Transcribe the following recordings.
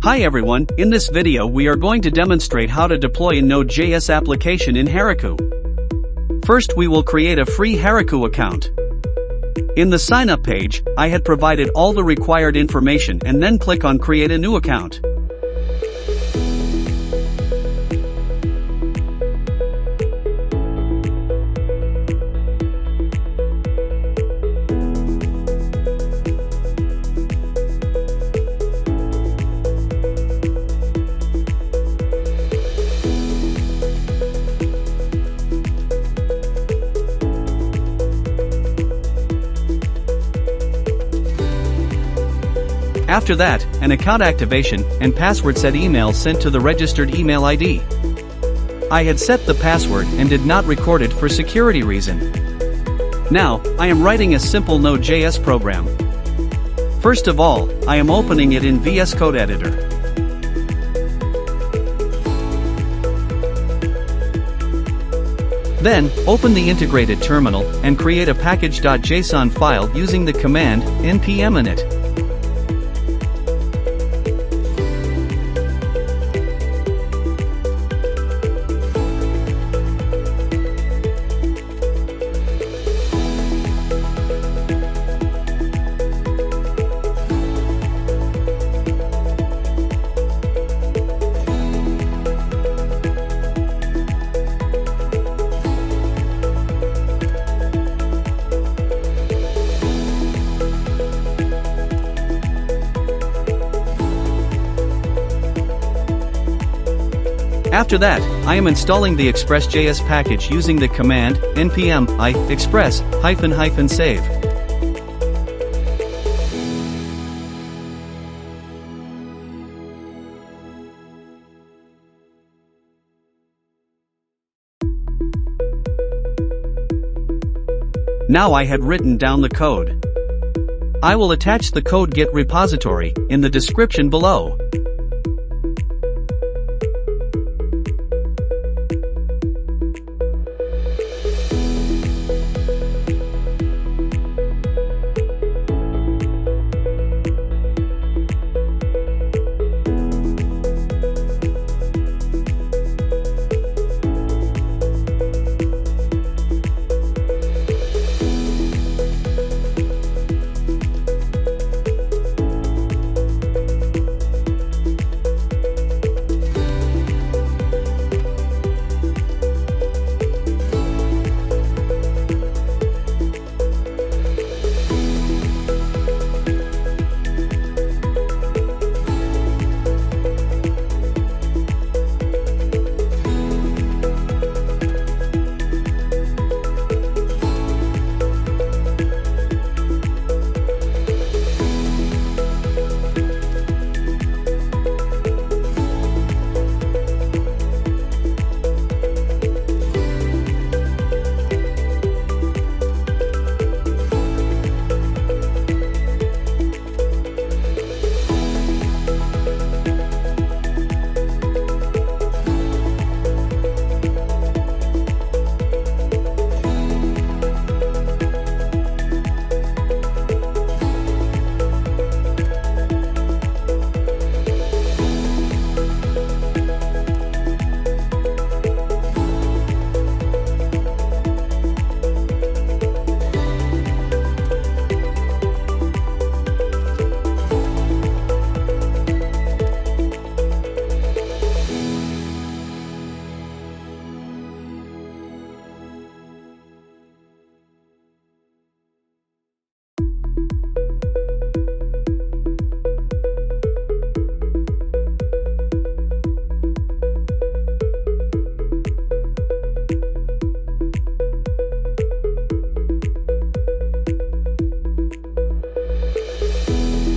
Hi everyone, in this video we are going to demonstrate how to deploy a Node.js application in Heroku. First we will create a free Heroku account. In the sign-up page, I had provided all the required information and then click on Create a new account. After that, an account activation and password set email sent to the registered email ID. I had set the password and did not record it for security reason. Now, I am writing a simple Node.js program. First of all, I am opening it in VS Code Editor. Then, open the integrated terminal and create a package.json file using the command npm init. After that, I am installing the Express.js package using the command npm express-save. Now I had written down the code. I will attach the code Git repository in the description below.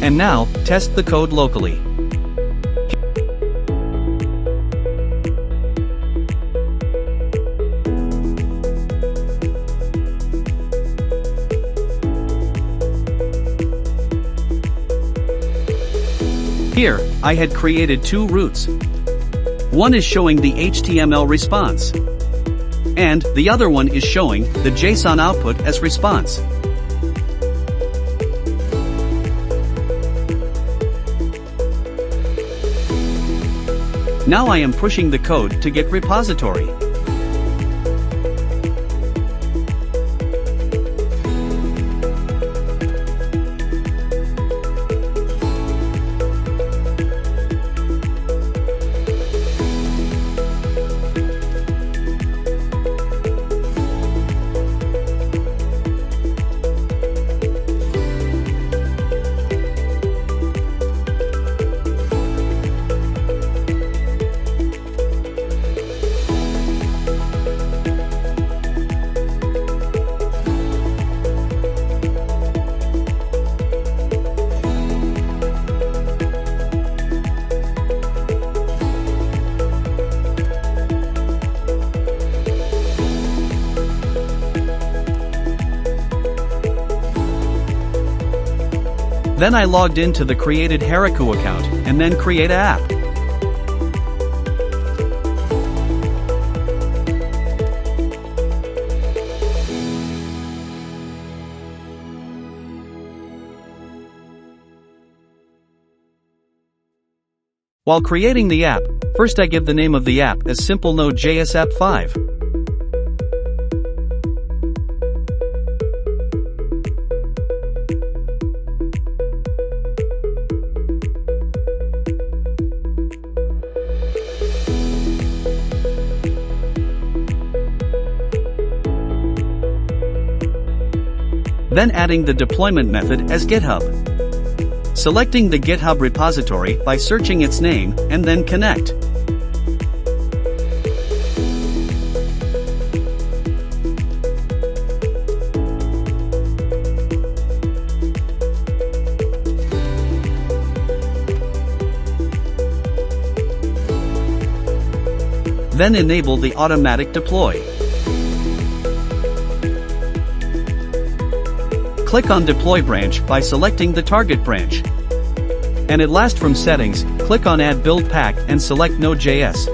And now, test the code locally. Here, I had created two routes. One is showing the HTML response, and the other one is showing the JSON output as response. Now I am pushing the code to Git repository. Then I logged into the created Heroku account, and then create an app. While creating the app, first I give the name of the app as Simple Node.js App 5. Then adding the deployment method as GitHub. Selecting the GitHub repository by searching its name, and then connect. Then enable the automatic deploy. Click on Deploy Branch by selecting the target branch. And at last from Settings, click on Add Build Pack and select Node.js.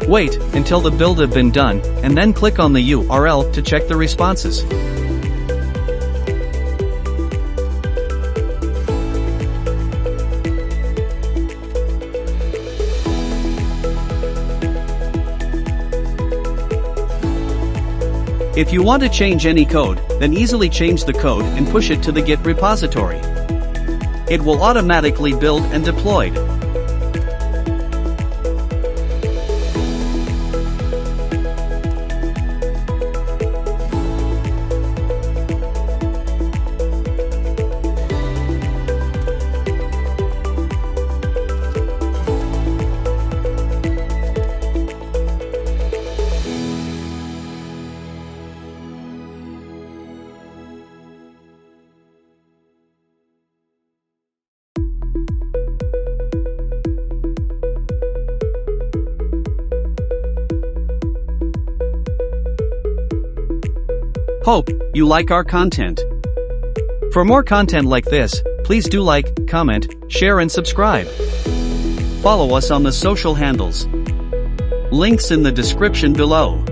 Wait until the build have been done, and then click on the URL to check the responses. If you want to change any code, then easily change the code and push it to the Git repository. It will automatically build and deployed. Hope you like our content. For more content like this, please do like, comment, share and subscribe. Follow us on the social handles. Links in the description below.